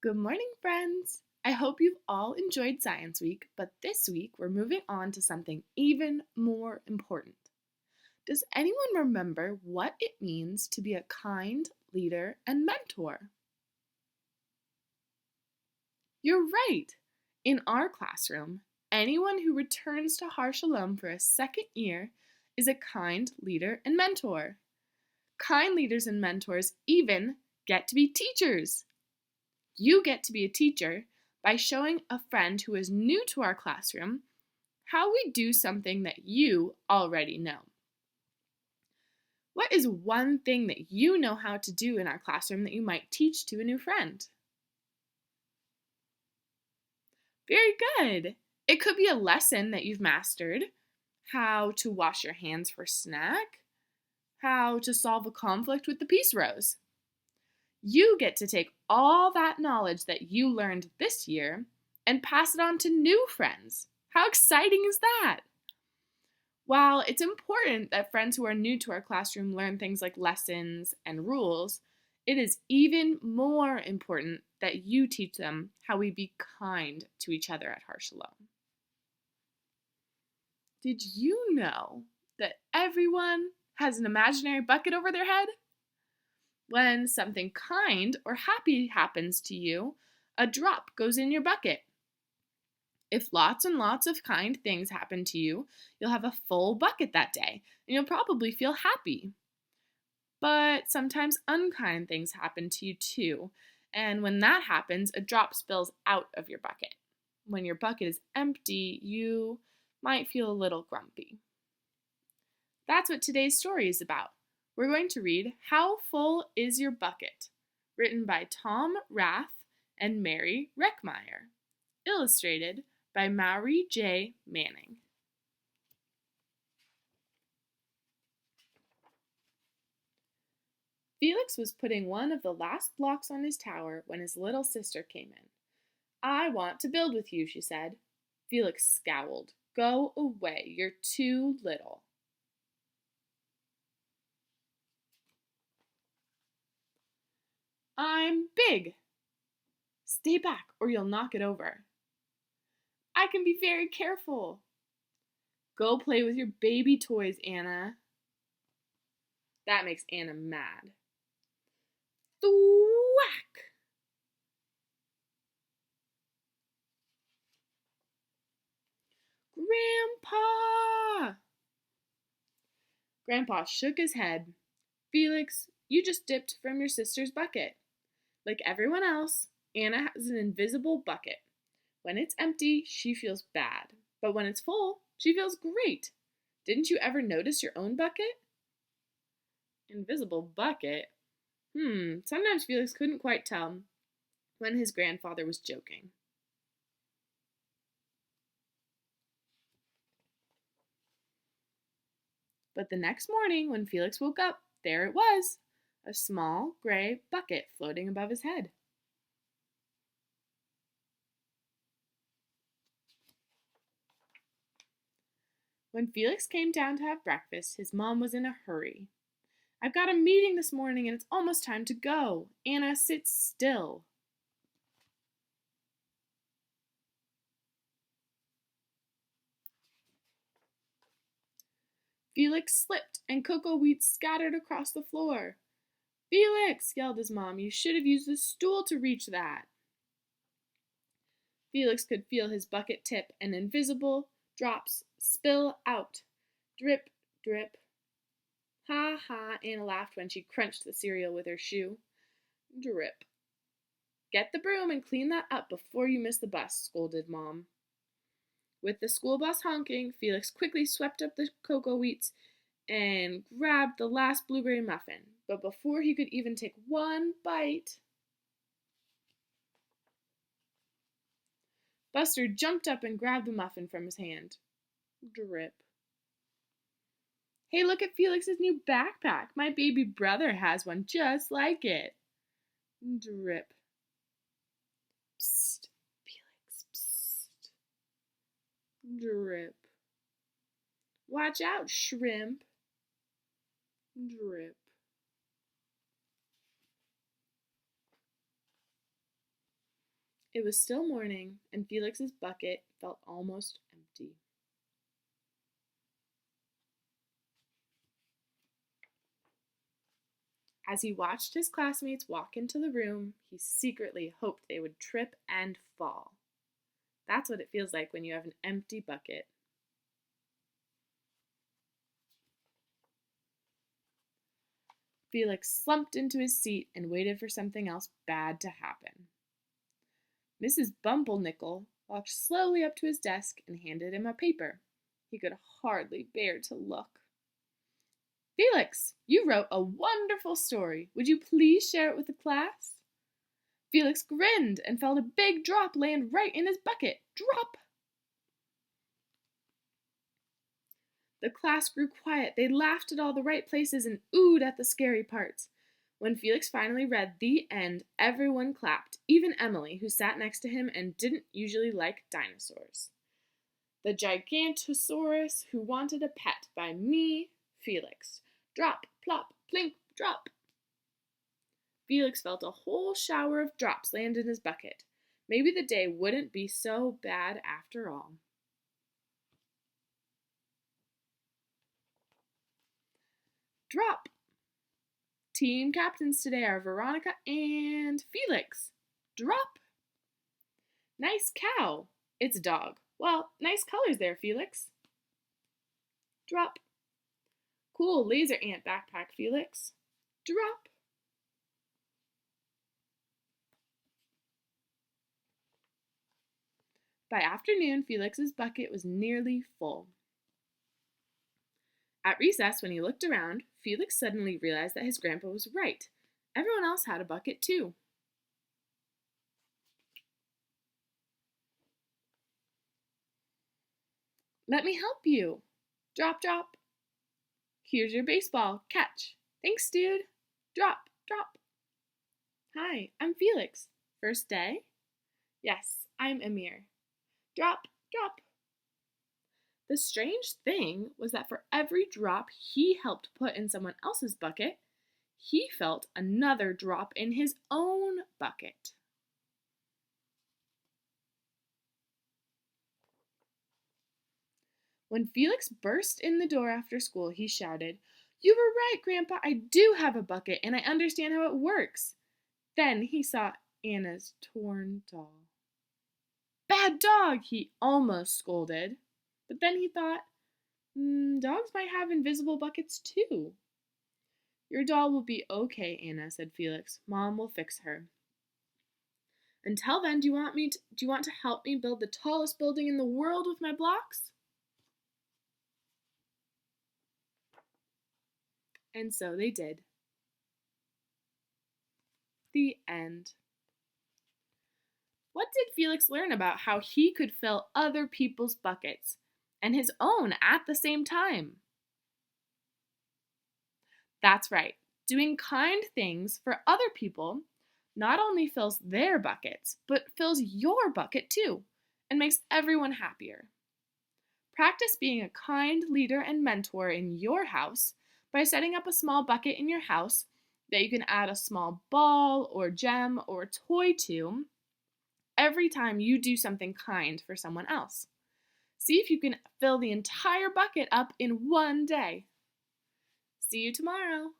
Good morning, friends! I hope you've all enjoyed Science Week, but this week we're moving on to something even more important. Does anyone remember what it means to be a kind leader and mentor? You're right! In our classroom, anyone who returns to Har Shalom for a second year is a kind leader and mentor. Kind leaders and mentors even get to be teachers. You get to be a teacher by showing a friend who is new to our classroom how we do something that you already know. What is one thing that you know how to do in our classroom that you might teach to a new friend? Very good. It could be a lesson that you've mastered, how to wash your hands for snack, how to solve a conflict with the peace rose. You get to take all that knowledge that you learned this year and pass it on to new friends. How exciting is that? While it's important that friends who are new to our classroom learn things like lessons and rules, it is even more important that you teach them how we be kind to each other at Har Shalom. Did you know that everyone has an imaginary bucket over their head? When something kind or happy happens to you, a drop goes in your bucket. If lots and lots of kind things happen to you, you'll have a full bucket that day, and you'll probably feel happy. But sometimes unkind things happen to you too, and when that happens, a drop spills out of your bucket. When your bucket is empty, you might feel a little grumpy. That's what today's story is about. We're going to read How Full Is Your Bucket? Written by Tom Rath and Mary Reckmeyer. Illustrated by Maury J. Manning. Felix was putting one of the last blocks on his tower when his little sister came in. "I want to build with you," she said. Felix scowled. "Go away, you're too little." "I'm big." "Stay back or you'll knock it over." "I can be very careful." "Go play with your baby toys, Anna." That makes Anna mad. Thwack! "Grandpa!" Grandpa shook his head. "Felix, you just dipped from your sister's bucket. Like everyone else, Anna has an invisible bucket. When it's empty, she feels bad. But when it's full, she feels great. Didn't you ever notice your own bucket?" Invisible bucket? Sometimes Felix couldn't quite tell when his grandfather was joking. But the next morning, when Felix woke up, there it was, a small gray bucket floating above his head. When Felix came down to have breakfast, his mom was in a hurry. "I've got a meeting this morning and it's almost time to go. Anna, sit still." Felix slipped and cocoa wheats scattered across the floor. "Felix," yelled his mom, "you should have used the stool to reach that." Felix could feel his bucket tip and invisible drops spill out. Drip, drip. "Ha ha," Anna laughed when she crunched the cereal with her shoe. Drip. "Get the broom and clean that up before you miss the bus," scolded Mom. With the school bus honking, Felix quickly swept up the cocoa wheats and grabbed the last blueberry muffin. But before he could even take one bite, Buster jumped up and grabbed the muffin from his hand. Drip. "Hey, look at Felix's new backpack. My baby brother has one just like it." Drip. "Psst, Felix, psst." Drip. "Watch out, shrimp." Drip. It was still morning, and Felix's bucket felt almost empty. As he watched his classmates walk into the room, he secretly hoped they would trip and fall. That's what it feels like when you have an empty bucket. Felix slumped into his seat and waited for something else bad to happen. Mrs. Bumblenickle walked slowly up to his desk and handed him a paper. He could hardly bear to look. Felix, you wrote a wonderful story. Would you please share it with the class? Felix grinned and felt a big drop land right in his bucket. Drop! The class grew quiet. They laughed at all the right places and oohed at the scary parts. When Felix finally read the end, everyone clapped, even Emily, who sat next to him and didn't usually like dinosaurs. The Gigantosaurus Who Wanted a Pet by me, Felix. Drop, plop, plink, drop. Felix felt a whole shower of drops land in his bucket. Maybe the day wouldn't be so bad after all. Drop. Team captains today are Veronica and Felix. Drop. Nice cow. It's a dog. Well, nice colors there, Felix. Drop. Cool laser ant backpack, Felix. Drop. By afternoon, Felix's bucket was nearly full. At recess, when he looked around, Felix suddenly realized that his grandpa was right. Everyone else had a bucket, too. Let me help you. Drop, drop. Here's your baseball. Catch. Thanks, dude. Drop, drop. Hi, I'm Felix. First day? Yes, I'm Amir. Drop, drop. The strange thing was that for every drop he helped put in someone else's bucket, he felt another drop in his own bucket. When Felix burst in the door after school, he shouted, "You were right, Grandpa. I do have a bucket, and I understand how it works." Then he saw Anna's torn doll. "Bad dog!" he almost scolded. But then he thought, dogs might have invisible buckets too. "Your doll will be okay, Anna," said Felix. "Mom will fix her. Until then, do you want to help me build the tallest building in the world with my blocks?" And so they did. The end. What did Felix learn about how he could fill other people's buckets and his own at the same time? That's right. Doing kind things for other people not only fills their buckets, but fills your bucket too, and makes everyone happier. Practice being a kind leader and mentor in your house by setting up a small bucket in your house that you can add a small ball or gem or toy to every time you do something kind for someone else. See if you can fill the entire bucket up in one day. See you tomorrow.